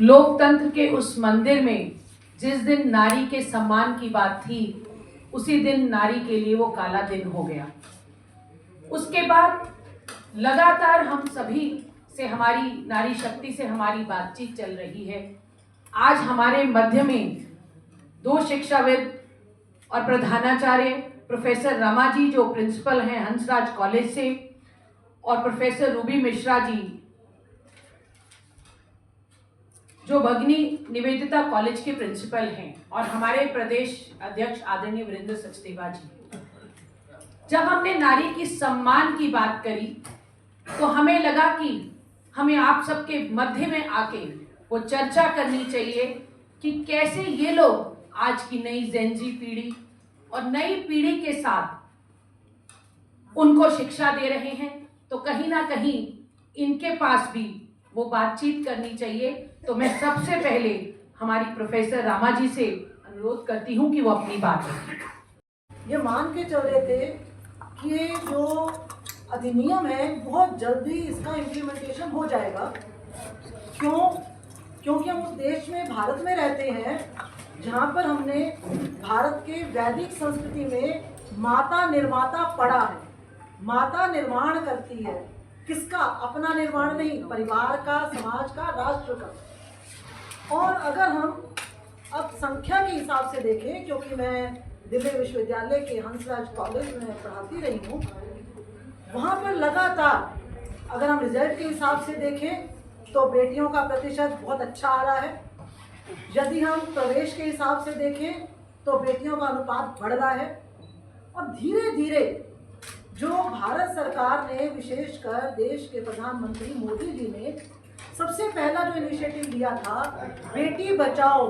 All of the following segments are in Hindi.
लोकतंत्र के उस मंदिर में जिस दिन नारी के सम्मान की बात थी, उसी दिन नारी के लिए वो काला दिन हो गया। उसके बाद लगातार हम सभी से, हमारी नारी शक्ति से हमारी बातचीत चल रही है। आज हमारे मध्य में दो शिक्षाविद और प्रधानाचार्य प्रोफेसर रमा जी, जो प्रिंसिपल हैं हंसराज कॉलेज से, और प्रोफेसर रूबी मिश्रा जी, जो भगनी निवेदिता कॉलेज के प्रिंसिपल हैं, और हमारे प्रदेश अध्यक्ष आदरणीय वीरेंद्र सचदेवा जी। जब हमने नारी की सम्मान की बात करी तो हमें लगा कि हमें आप सबके मध्य में आके वो चर्चा करनी चाहिए कि कैसे ये लोग आज की नई जेनजी पीढ़ी और नई पीढ़ी के साथ उनको शिक्षा दे रहे हैं। तो कहीं ना कहीं इनके पास भी वो बातचीत करनी चाहिए। तो मैं सबसे पहले हमारी प्रोफेसर रमा जी से अनुरोध करती हूँ कि वो अपनी बात करें। ये मान के चल रहे थे कि ये जो अधिनियम है बहुत जल्दी इसका इम्प्लीमेंटेशन हो जाएगा। क्योंकि हम उस देश में, भारत में रहते हैं जहाँ पर हमने भारत के वैदिक संस्कृति में माता निर्माता पढ़ा है। माता निर्माण करती है, किसका? अपना निर्माण नहीं, परिवार का, समाज का, राष्ट्र का। और अगर हम अब संख्या के हिसाब से देखें, क्योंकि मैं दिल्ली विश्वविद्यालय के हंसराज कॉलेज में पढ़ाती रही हूँ, वहाँ पर लगातार अगर हम रिजल्ट के हिसाब से देखें तो बेटियों का प्रतिशत बहुत अच्छा आ रहा है। यदि हम प्रवेश के हिसाब से देखें तो बेटियों का अनुपात बढ़ रहा है। और धीरे धीरे जो भारत सरकार ने, विशेषकर देश के प्रधानमंत्री मोदी जी ने सबसे पहला जो इनिशिएटिव लिया था, बेटी बचाओ।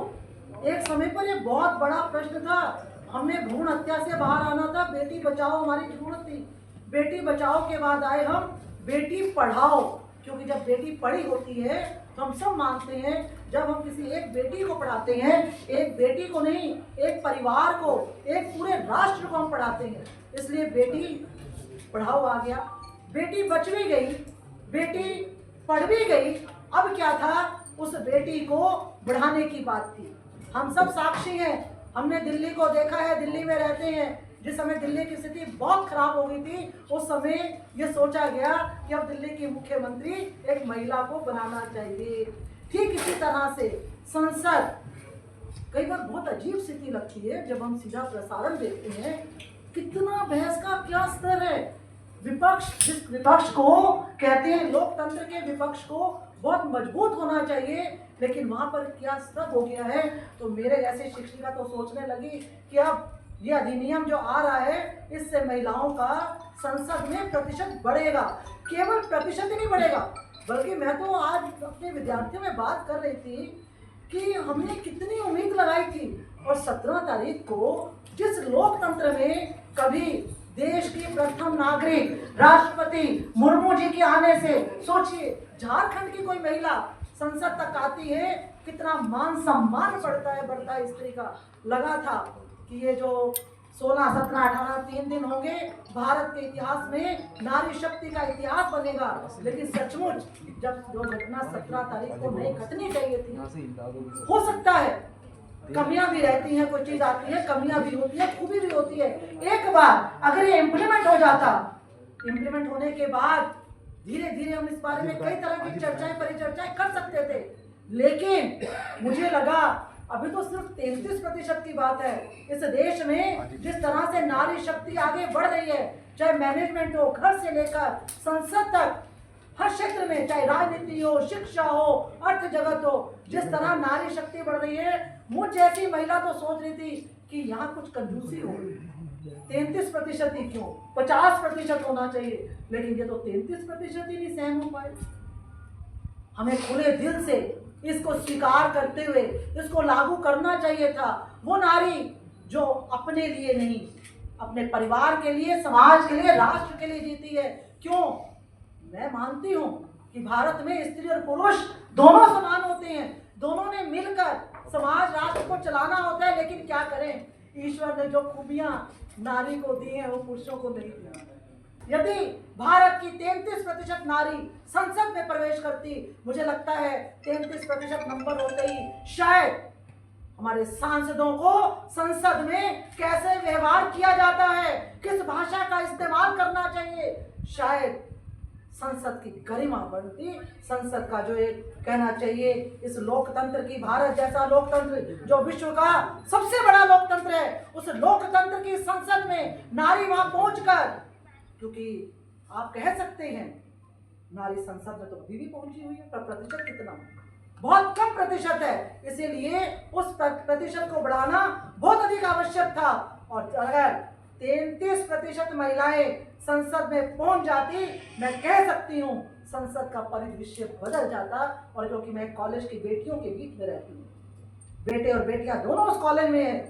एक समय पर ये बहुत बड़ा प्रश्न था, हमने भ्रूण हत्या से बाहर आना था, बेटी बचाओ हमारी जरूरत थी। बेटी बचाओ के बाद आए हम बेटी पढ़ाओ, क्योंकि जब बेटी पढ़ी होती है तो हम सब मानते हैं, जब हम किसी एक बेटी को पढ़ाते हैं, एक बेटी को नहीं, एक परिवार को, एक पूरे राष्ट्र को हम पढ़ाते हैं। इसलिए बेटी पढ़ाओ आ गया। बेटी बच भी गई, बेटी पढ़ भी गई। अब क्या था? उस बेटी को बढ़ाने की बात थी। हम सब साक्षी हैं, हमने दिल्ली को देखा है, दिल्ली में रहते हैं। जिस समय दिल्ली की स्थिति बहुत खराब हो गई थी, उस समय ये सोचा गया कि अब दिल्ली की मुख्यमंत्री एक महिला को बनाना चाहिए। ठीक इसी तरह से संसद, कई बार बहुत अजीब स्थिति लगती है जब हम सीधा प्रसारण देखते हैं, कितना बहस का क्या स्तर है। विपक्ष, जिस विपक्ष को कहते हैं, लोकतंत्र के विपक्ष को बहुत मजबूत होना चाहिए, लेकिन वहां पर क्या स्तर हो गया है। तो मेरे जैसे शिक्षिका तो सोचने लगी कि अब ये अधिनियम जो आ रहा है, इससे महिलाओं का संसद में प्रतिशत बढ़ेगा। केवल प्रतिशत ही नहीं बढ़ेगा, बल्कि मैं तो आज अपने विद्यार्थियों में बात कर रही थी कि हमने कितनी उम्मीद लगाई थी, और 17 तारीख को जिस लोकतंत्र में कभी देश की प्रथम नागरिक राष्ट्रपति मुर्मू जी के आने से, सोचिए झारखंड की कोई महिला संसद तक आती है, कितना मान सम्मान बढ़ता है स्त्री का। लगा था कि ये जो 16, 17, 18 3 दिन होंगे, भारत के इतिहास में नारी शक्ति का इतिहास बनेगा। लेकिन सचमुच जब जो घटना 17 तारीख को नहीं घटनी चाहिए थी, हो सकता है कमियां भी रहती हैं, कोई चीज आती है, कमियां भी होती है, खूबी भी होती है। एक बार अगर ये इम्प्लीमेंट हो जाता, इम्प्लीमेंट होने के बाद धीरे धीरे हम इस बारे में कई तरह की चर्चाएं, परिचर्चाएं कर सकते थे। लेकिन मुझे लगा अभी तो सिर्फ 33% की बात है। इस देश में जिस तरह से नारी शक्ति आगे बढ़ रही है, चाहे मैनेजमेंट हो, घर से लेकर संसद तक, हर क्षेत्र में, चाहे राजनीति हो, शिक्षा हो, अर्थ जगत हो, जिस तरह नारी शक्ति बढ़ रही है, मुझ जैसी महिला तो सोच रही थी कि यहाँ कुछ कंजूसी हो। 33% ही क्यों, 50% होना चाहिए। लेकिन ये तो 33% ही नहीं सहन हो पाए। हमें खुले दिल से इसको स्वीकार करते हुए इसको लागू करना चाहिए था। वो नारी जो अपने लिए नहीं, अपने परिवार के लिए, समाज के लिए, राष्ट्र के लिए जीती है। क्यों? मैं मानती हूँ कि भारत में स्त्री और पुरुष दोनों समान होते हैं, दोनों ने मिलकर समाज, राष्ट्र को चलाना होता है। लेकिन क्या करें, ईश्वर ने जो खूबियाँ नारी को दी हैं वो पुरुषों को नहीं दी। यदि भारत की 33% नारी संसद में प्रवेश करती, मुझे लगता है 33% नंबर होते ही शायद हमारे सांसदों को संसद में कैसे व्यवहार किया जाता है, किस भाषा का इस्तेमाल करना चाहिए, शायद संसद की गरिमा बढ़ती। संसद का जो एक कहना चाहिए, इस लोकतंत्र की, भारत जैसा लोकतंत्र जो विश्व का सबसे बड़ा लोकतंत्र है, उस लोकतंत्र की संसद में नारी वहां पहुंचकर, क्योंकि आप कह सकते हैं नारी संसद में तो अभी भी पहुंची हुई है, पर प्रतिशत कितना, बहुत कम प्रतिशत है, इसीलिए उस प्रतिशत को बढ़ाना बहुत अधिक आवश्यक था। और अगर 33% महिलाएं संसद में पहुंच जाती, मैं कह सकती हूं संसद का परिदृश्य बदल जाता। और क्योंकि मैं कॉलेज की बेटियों के बीच में रहती हूँ, बेटे और बेटियां दोनों उस कॉलेज में हैं,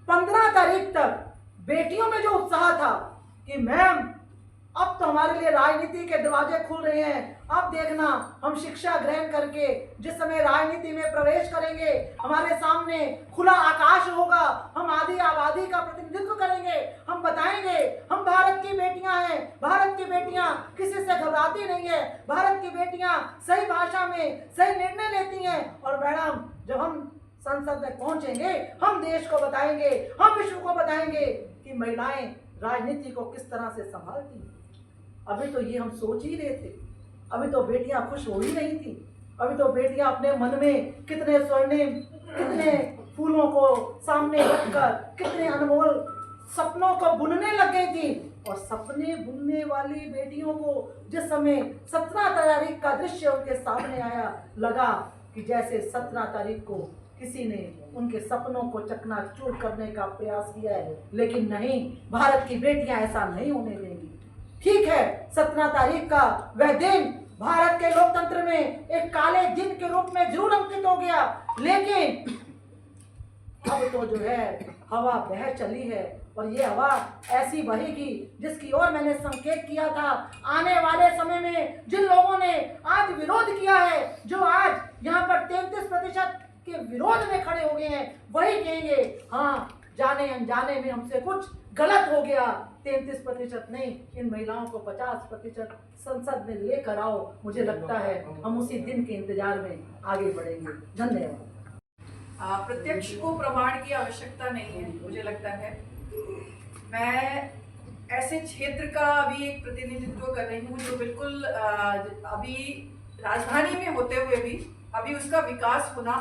15 तारीख तक बेटियों में जो उत्साह था कि मैम अब तो हमारे लिए राजनीति के दरवाजे खुल रहे हैं, अब देखना हम शिक्षा ग्रहण करके जिस समय राजनीति में प्रवेश करेंगे, हमारे सामने खुला आकाश होगा, हम आधी आबादी का प्रतिनिधित्व करेंगे, हम बताएंगे हम भारत की बेटियां हैं, भारत की बेटियां किसी से घबराती नहीं है, भारत की बेटियां सही भाषा में सही निर्णय लेती हैं। और मैडम जब हम संसद में पहुंचेंगे, हम देश को बताएंगे, हम विश्व को बताएंगे कि महिलाएं राजनीति को किस तरह से संभालती हैं। अभी तो ये हम सोच ही रहे थे, अभी तो बेटियां खुश हो ही नहीं थी, अभी तो बेटियां अपने मन में कितने स्वर्णिम, कितने फूलों को सामने रखकर कितने अनमोल सपनों को बुनने लग गई थी। और सपने बुनने वाली बेटियों को जिस समय 17 तारीख का दृश्य उनके सामने आया, लगा कि जैसे 17 तारीख को किसी ने उनके सपनों को चकनाचूर करने का प्रयास किया है। लेकिन नहीं, भारत की बेटियां ऐसा नहीं होने देंगी। ठीक है, 17 तारीख का वह दिन भारत के लोकतंत्र में एक काले दिन के रूप में जरूर अंकित हो गया, लेकिन अब तो जो है हवा बह चली है। और ये हवा ऐसी बहेगी जिसकी ओर मैंने संकेत किया था। आने वाले समय में जिन लोगों ने आज विरोध किया है, जो आज यहाँ पर 33% के विरोध में खड़े हो गए हैं, वही कहेंगे हाँ जाने अनजाने में हमसे कुछ गलत हो गया। 33% नहीं, इन महिलाओं को 50% संसद में लेकर आओ। मुझे लगता है हम उसी दिन के इंतजार में आगे बढ़ेंगे। धन्यवाद। प्रत्यक्ष को प्रमाण की आवश्यकता नहीं है, मुझे लगता है। मैं ऐसे क्षेत्र का अभी एक प्रतिनिधित्व कर रही हूँ जो बिल्कुल अभी राजधानी में होते हुए भी अभी उसका विकास होना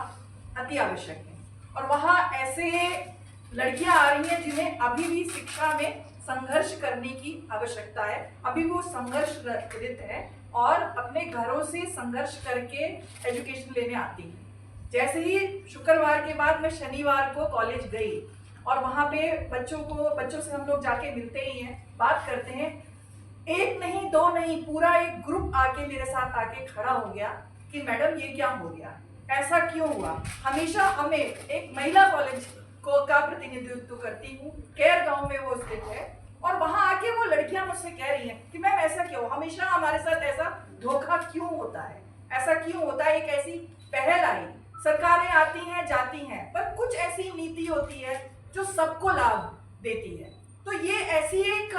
अति आवश्यक है। और वहाँ ऐसे लड़कियां आ रही हैं जिन्हें अभी भी शिक्षा में संघर्ष करने की आवश्यकता है, अभी वो संघर्षरत है और अपने घरों से संघर्ष करके एजुकेशन लेने आती हैं। जैसे ही शुक्रवार के बाद मैं शनिवार को कॉलेज गई और वहाँ पे बच्चों से हम लोग जाके मिलते ही हैं, बात करते हैं। एक नहीं, दो नहीं, पूरा एक ग्रुप आके मेरे साथ आके खड़ा हो गया कि मैडम ये क्या हो गया, ऐसा क्यों हुआ। हमेशा हमें एक महिला कॉलेज का प्रतिनिधित्व करती हूँ, केर गांव में वो स्थित है, और वहां आके वो लड़कियां मुझसे कह रही हैं कि मैम ऐसा क्यों, हमेशा हमारे साथ ऐसा धोखा क्यों होता है, ऐसा क्यों होता है। एक ऐसी पहल आई, सरकारें आती हैं जाती हैं, पर कुछ ऐसी नीति होती है जो सबको लाभ देती है। तो ये ऐसी एक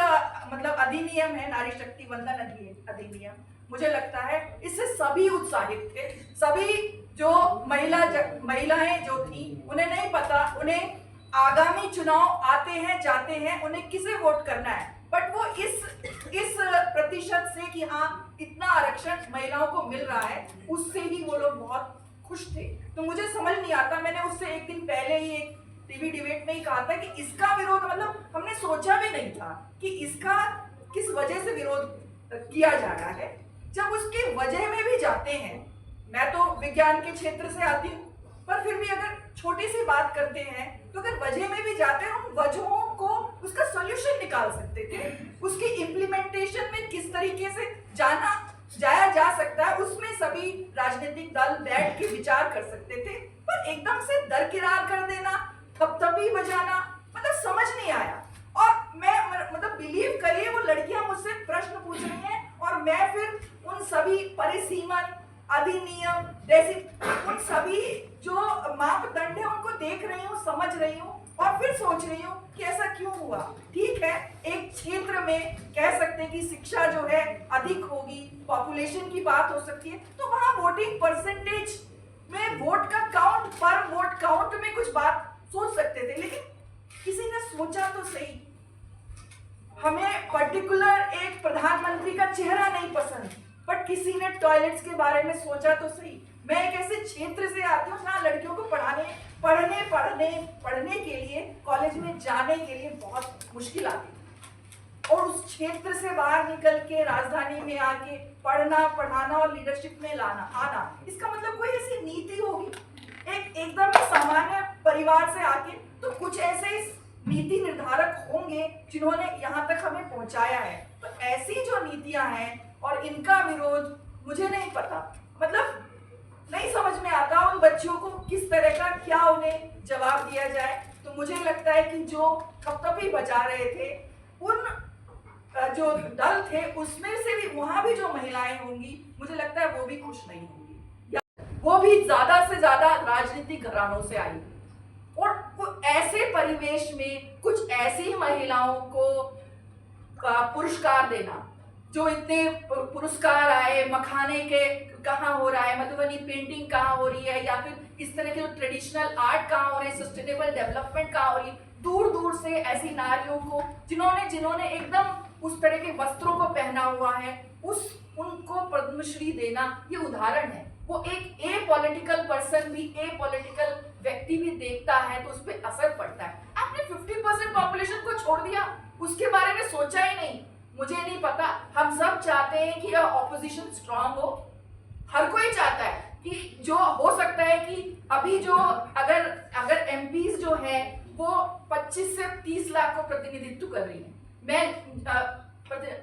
मतलब अधिनियम है, नारी शक्ति वंदन अधिनियम। मुझे लगता है इससे सभी उत्साहित थे, सभी जो महिलाएं जो थी, उन्हें नहीं पता, उन्हें आगामी चुनाव आते हैं जाते हैं, उन्हें किसे वोट करना है, बट वो इस प्रतिशत से कि हाँ इतना आरक्षण महिलाओं को मिल रहा है, उससे ही वो लोग बहुत खुश थे। तो मुझे समझ नहीं आता, मैंने उससे एक दिन पहले ही एक टीवी डिबेट में ही कहा था कि इसका विरोध मतलब हमने सोचा भी नहीं था कि इसका किस वजह से विरोध किया जा रहा है। जब उसके वजह में भी जाते हैं, मैं तो विज्ञान के क्षेत्र से आती हूँ, पर फिर भी अगर छोटी सी बात करते हैं तो अगर वजह में भी जाते हैं, हम वजहों को उसका सॉल्यूशन निकाल सकते थे, उसकी इम्प्लीमेंटेशन में किस तरीके से जाया जा सकता है, उसमें सभी राजनीतिक दल बैठ के विचार कर सकते थे। पर एकदम से दरकिरार कर देना, थपथपी बजाना, मतलब समझ नहीं आया। और मैं मतलब बिलीव करिए, वो लड़कियां मुझसे प्रश्न पूछ रही हैं और मैं फिर उन सभी परिसीमन अधिनियम जैसी उन सभी जो मापदंड है उनको देख रही हूँ, समझ रही हूँ और फिर सोच रही हूँ कि ऐसा क्यों हुआ। ठीक है, एक क्षेत्र में कह सकते हैं कि शिक्षा जो है अधिक होगी, पॉपुलेशन की बात हो सकती है, तो वहां वोटिंग परसेंटेज में वोट का काउंट, पर वोट काउंट में कुछ बात सोच सकते थे, लेकिन किसी ने सोचा तो सही। हमें पर्टिकुलर एक प्रधानमंत्री का चेहरा नहीं पसंद, बट किसी ने टॉयलेट्स के बारे में सोचा तो सही। मैं एक ऐसे क्षेत्र से आती हूँ जहाँ लड़कियों को पढ़ने के लिए, कॉलेज में जाने के लिए बहुत मुश्किल आती है, और उस क्षेत्र से बाहर निकल के राजधानी में आके पढ़ना, पढ़ाना और लीडरशिप में आना, इसका मतलब कोई ऐसी नीति होगी। एकदम सामान्य परिवार से आके तो कुछ ऐसे नीति निर्धारक होंगे जिन्होंने यहाँ तक हमें पहुंचाया है। तो ऐसी जो नीतियां हैं और इनका विरोध, मुझे नहीं पता, मतलब नहीं समझ में आता उन बच्चियों को किस तरह का क्या उन्हें जवाब दिया जाए। तो मुझे लगता है कि जो थपथपी बजा रहे थे, उन जो दल थे उसमें से भी, वहां भी जो महिलाएं होंगी, मुझे लगता है वो भी खुश नहीं होंगी, या वो भी ज्यादा से ज्यादा राजनीतिक घरानों से आई, और ऐसे परिवेश में कुछ ऐसी महिलाओं को पुरस्कार देना, जो इतने पुरस्कार आए, मखाने के कहाँ हो रहा है, मधुबनी पेंटिंग कहाँ हो रही है, या फिर इस तरह के ट्रेडिशनल आर्ट कहाँ हो रहे हैं, सस्टेनेबल डेवलपमेंट कहाँ हो रही है, दूर दूर से ऐसी नारियों को जिन्होंने एकदम उस तरह के वस्त्रों को पहना हुआ है, उनको पद्मश्री देना, ये उदाहरण है। वो एक पॉलिटिकल पर्सन भी, पॉलिटिकल व्यक्ति भी देखता है तो उस पर असर पड़ता है। आपने 50% पॉपुलेशन को छोड़ दिया, उसके बारे में सोचा ही नहीं। मुझे नहीं पता, हम सब चाहते हैं कि ऑपोजिशन स्ट्रांग हो, हर कोई चाहता है कि जो हो सकता है कि अभी जो अगर एमपीज जो है वो 25 से 30 लाख को प्रतिनिधित्व कर रही है,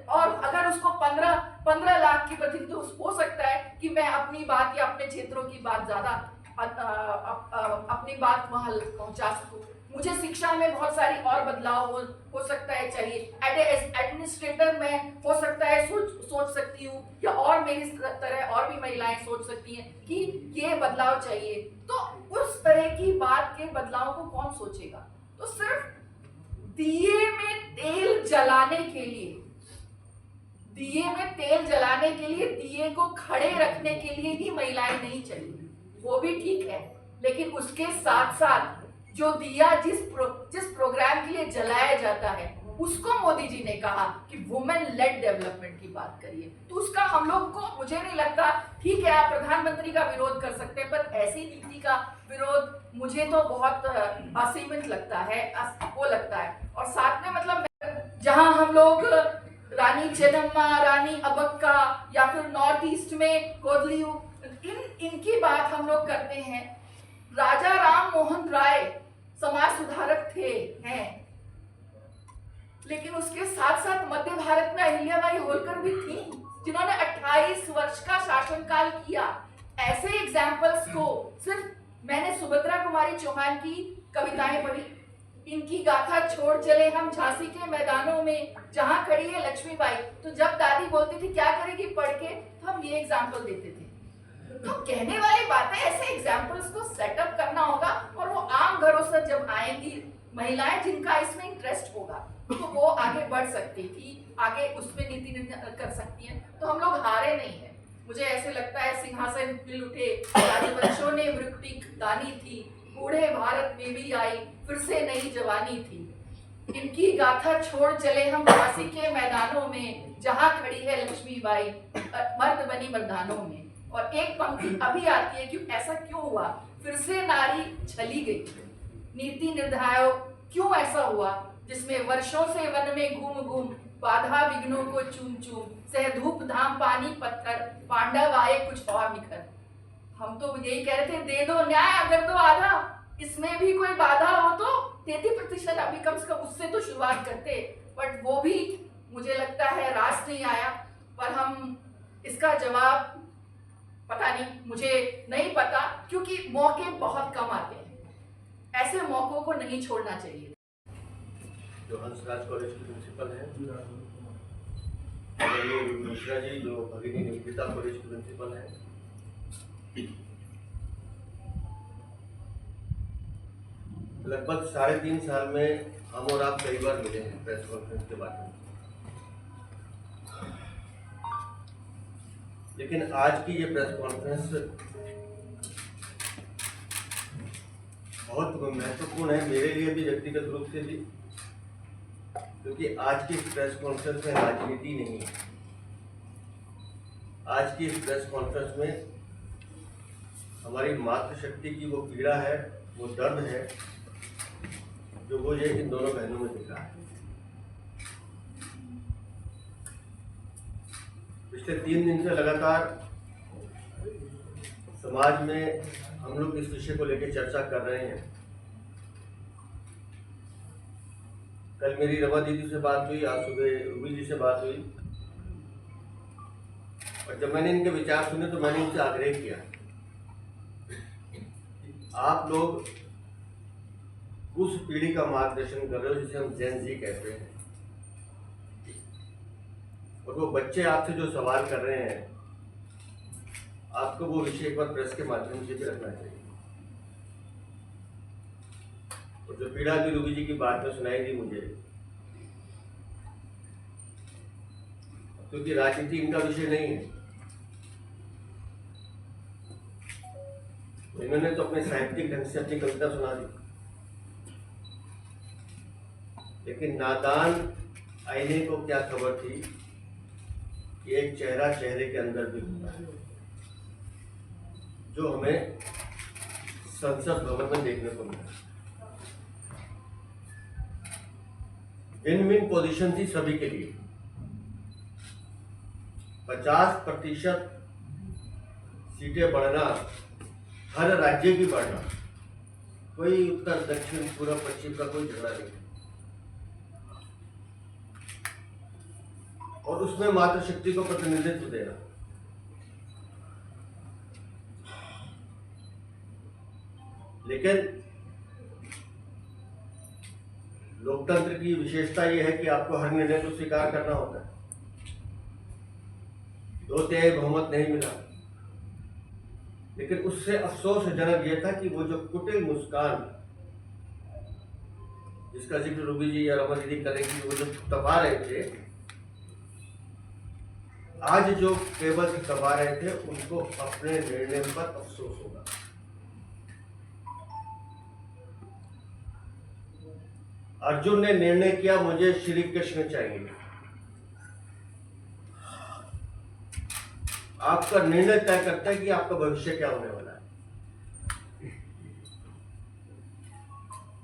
और अगर उसको 15 लाख की प्रतिनिधित्व हो सकता है कि मैं अपनी बात या अपने क्षेत्रों की बात ज्यादा अपनी बात वहां पहुंचा सकूं। मुझे शिक्षा में बहुत सारी और बदलाव हो सकता है चाहिए, एडमिनिस्ट्रेटर में हो सकता है सोच सकती हूँ, या और मेरी तरह और भी महिलाएं सोच सकती हैं कि ये बदलाव चाहिए। तो उस तरह की बात के बदलाव को कौन सोचेगा? तो सिर्फ दिए में तेल जलाने के लिए, दिए को खड़े रखने के लिए भी महिलाएं नहीं चाहिए, वो भी ठीक है, लेकिन उसके साथ साथ जो दिया जिस प्रोग्राम के लिए जलाया जाता है, उसको मोदी जी ने कहा कि वुमेन लेड डेवलपमेंट की बात करिए, तो उसका हम लोग को, मुझे नहीं लगता, ठीक है आप प्रधानमंत्री का विरोध कर सकते हैं, पर ऐसी नीति का विरोध मुझे तो बहुत असीमित लगता है, वो लगता है। और साथ में मतलब जहां हम लोग रानी चेन्नम्मा, रानी अबक्का, या फिर नॉर्थ ईस्ट में कोदलियू, इनकी बात हम लोग करते हैं। राजा राम मोहन राय समाज सुधारक हैं, लेकिन उसके साथ साथ मध्य भारत में अहिल्याबाई होलकर भी थी, जिन्होंने 28 वर्ष का शासनकाल किया। ऐसे एग्जाम्पल्स को सिर्फ मैंने सुभद्रा कुमारी चौहान की कविताएं पढ़ी, इनकी गाथा छोड़ चले हम झांसी के मैदानों में, जहां खड़ी है लक्ष्मीबाई, तो जब दादी बोलती थी क्या करेगी पढ़ के, तो हम ये एग्जाम्पल देते थे। तो कहने वाली बातें, ऐसे एग्जाम्पल्स को सेटअप करना होगा, और वो आम घरों से जब आएंगी महिलाएं जिनका इसमें इंटरेस्ट होगा, तो वो आगे बढ़ सकती थी, आगे उस पर नीति निर्धारण कर सकती हैं। तो हम लोग हारे नहीं हैं। मुझे ऐसे लगता है सिंहासन हिल उठे, राजवंशों ने मृक्ति दानी थी, बूढ़े भारत में भी आई फिर से नई जवानी थी, इनकी गाथा छोड़ चले हम झांसी के मैदानों में, जहां खड़ी है लक्ष्मीबाई मर्द बनी मर्दानों में। और एक पंक्ति अभी आती है कि ऐसा क्यों हुआ, फिर से नारी छली गई, नीति निर्धारक क्यों ऐसा हुआ, जिसमें वर्षों से वन में घूम घूम बाधा विघ्नों को चूम चूम, सह धूप धाम पानी पत्थर, पांडव आए कुछ और निखर। हम तो यही कह रहे थे, दे दो न्याय अगर तो आधा, इसमें भी कोई बाधा हो तो 33% अभी कम से कम उससे तो शुरुआत करते, बट वो भी मुझे लगता है रास नहीं आया। पर हम इसका जवाब पता नहीं, मुझे नहीं पता, क्योंकि मौके बहुत कम आते हैं, ऐसे मौकों को नहीं छोड़ना चाहिए। जो हंसराज कॉलेज की प्रिंसिपल है, मिश्रा जी जो भगिनी निवेदिता कॉलेज की प्रिंसिपल है, लगभग 3.5 साल में हम और आप कई बार मिले हैं प्रेस कॉन्फ्रेंस के माध्यम से, लेकिन आज की ये प्रेस कॉन्फ्रेंस बहुत महत्वपूर्ण है मेरे लिए भी व्यक्तिगत रूप से भी, क्योंकि आज की इस प्रेस कॉन्फ्रेंस में राजनीति नहीं है। आज की इस प्रेस कॉन्फ्रेंस में हमारी मातृशक्ति की वो पीड़ा है, वो दर्द है जो मुझे इन दोनों बहनों में दिखा है। पिछले 3 दिन से लगातार समाज में हम लोग इस विषय को लेकर चर्चा कर रहे हैं। कल मेरी रमा दीदी से बात हुई, आज सुबह रूबी जी से बात हुई, और जब मैंने इनके विचार सुने तो मैंने इनसे आग्रह किया आप लोग उस पीढ़ी का मार्गदर्शन कर रहे हो जिसे हम जेन जी कहते हैं, और वो बच्चे आपसे जो सवाल कर रहे हैं आपको वो विषय एक बार प्रेस के माध्यम से भी रखना चाहिए। और जो पीड़ा भी रूबी जी की बात में सुनाई दी मुझे, क्योंकि राजनीति इनका विषय नहीं है, इन्होंने तो अपने साहित्यिक ढंग से अपनी कविता सुना दी, लेकिन नादान आईने को क्या खबर थी कि एक चेहरा चेहरे के अंदर भी होता है, जो हमें संसद भवन में देखने को मिला। विन विन पोजीशन थी सभी के लिए। 50% सीटें बढ़ना, हर राज्य की बढ़ना, कोई उत्तर दक्षिण पूर्व पश्चिम का कोई झगड़ा नहीं, और उसमें मातृशक्ति को प्रतिनिधित्व देना। लेकिन लोकतंत्र की विशेषता यह है कि आपको हर निर्णय को स्वीकार करना होता है। 2/3 बहुमत नहीं मिला, लेकिन उससे अफसोसजनक यह था कि वो जो कुटिल मुस्कान जिसका जिक्र रूबी जी या रमा दीदी करेंगी, वो जो तपा रहे थे, आज जो केवल तपा रहे थे उनको अपने निर्णय पर अफसोस होगा। अर्जुन ने निर्णय किया मुझे श्री कृष्ण चाहिए। आपका निर्णय तय करता है कि आपका भविष्य क्या होने वाला है।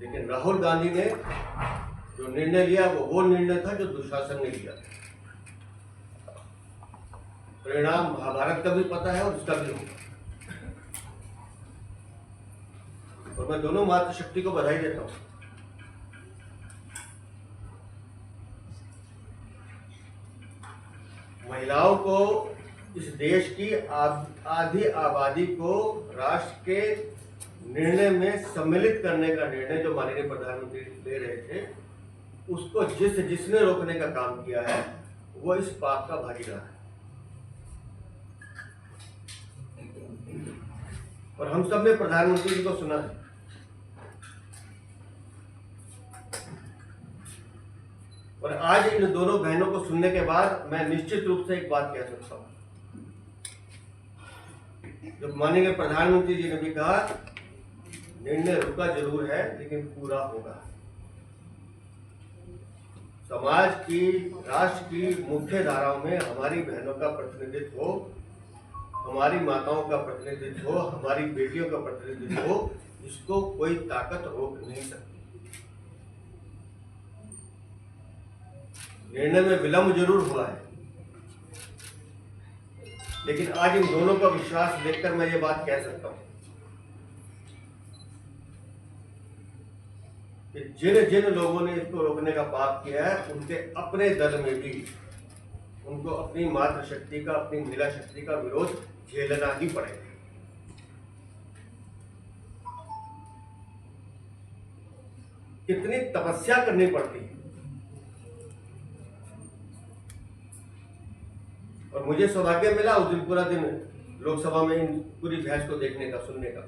लेकिन राहुल गांधी ने जो निर्णय लिया वो निर्णय था जो दुशासन ने लिया। परिणाम महाभारत का भी पता है और उसका भी होगा। और मैं दोनों मातृशक्ति को बधाई देता हूं। महिलाओं को, इस देश की आधी आबादी को राष्ट्र के निर्णय में सम्मिलित करने का निर्णय जो माननीय प्रधानमंत्री ले रहे थे, उसको जिसने रोकने का काम किया है वो इस पाप का भागीदार है। और हम सब ने प्रधानमंत्री जी को सुना है। और आज इन दोनों बहनों को सुनने के बाद मैं निश्चित रूप से एक बात कह सकता हूं, जो माननीय प्रधानमंत्री जी ने भी कहा, निर्णय रुका जरूर है लेकिन पूरा होगा। समाज की, राष्ट्र की मुख्य धाराओं में हमारी बहनों का प्रतिनिधित्व हो, हमारी माताओं का प्रतिनिधित्व हो, हमारी बेटियों का प्रतिनिधित्व हो, इसको कोई ताकत रोक नहीं सकती। निर्णय में विलंब जरूर हुआ है, लेकिन आज इन दोनों का विश्वास देखकर मैं ये बात कह सकता हूं कि जिन जिन लोगों ने इसको रोकने का पाप किया है, उनके अपने दल में भी उनको अपनी मातृशक्ति का, अपनी महिला शक्ति का विरोध झेलना ही पड़ेगा। कितनी तपस्या करनी पड़ती है। और मुझे सौभाग्य मिला उस दिन पूरा दिन लोकसभा में इन पूरी बहस को देखने का, सुनने का।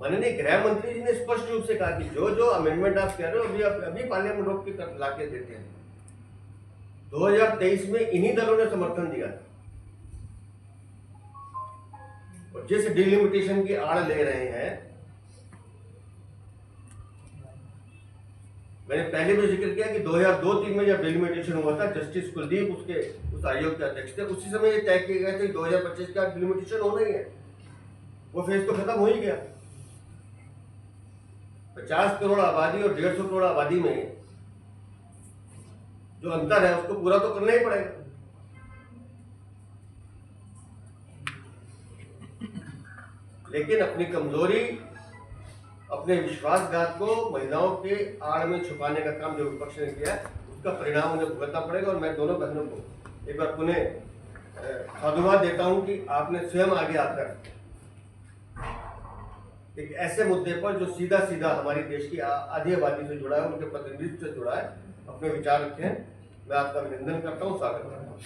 माननीय गृह मंत्री जी ने स्पष्ट रूप से कहा कि जो जो अमेंडमेंट आप कह रहे हो अभी पार्लियामेंट रोक के ला के देते हैं। 2023 में इन्हीं दलों ने समर्थन दिया था। और जिस डिलिमिटेशन की आड़ ले रहे हैं, मैंने पहले भी जिक्र किया कि 2002-03 में जब डिलिमिटेशन हुआ था, जस्टिस कुलदीप उस आयोग के अध्यक्ष थे, उसी समय ये तय किए गए थे 2025 का डिलिमिटेशन होना ही है। वो फेज तो खत्म हो ही गया। 50 करोड़ आबादी और 150 करोड़ आबादी में जो अंतर है उसको पूरा तो करना ही पड़ेगा। लेकिन अपनी कमजोरी, अपने विश्वासघात को महिलाओं के आड़ में छुपाने का काम जो विपक्ष ने किया, उसका परिणाम उन्हें भुगतना पड़ेगा। और मैं दोनों बहनों को एक बार पुनः साधुवाद देता हूं कि आपने स्वयं आगे आकर एक ऐसे मुद्दे पर जो सीधा सीधा हमारी देश की आधी आबादी से जुड़ा है, उनके प्रतिनिधित्व से जुड़ा है, अपने विचार रखे हैं। मैं आपका अभिनंदन करता हूँ, स्वागत करता हूँ।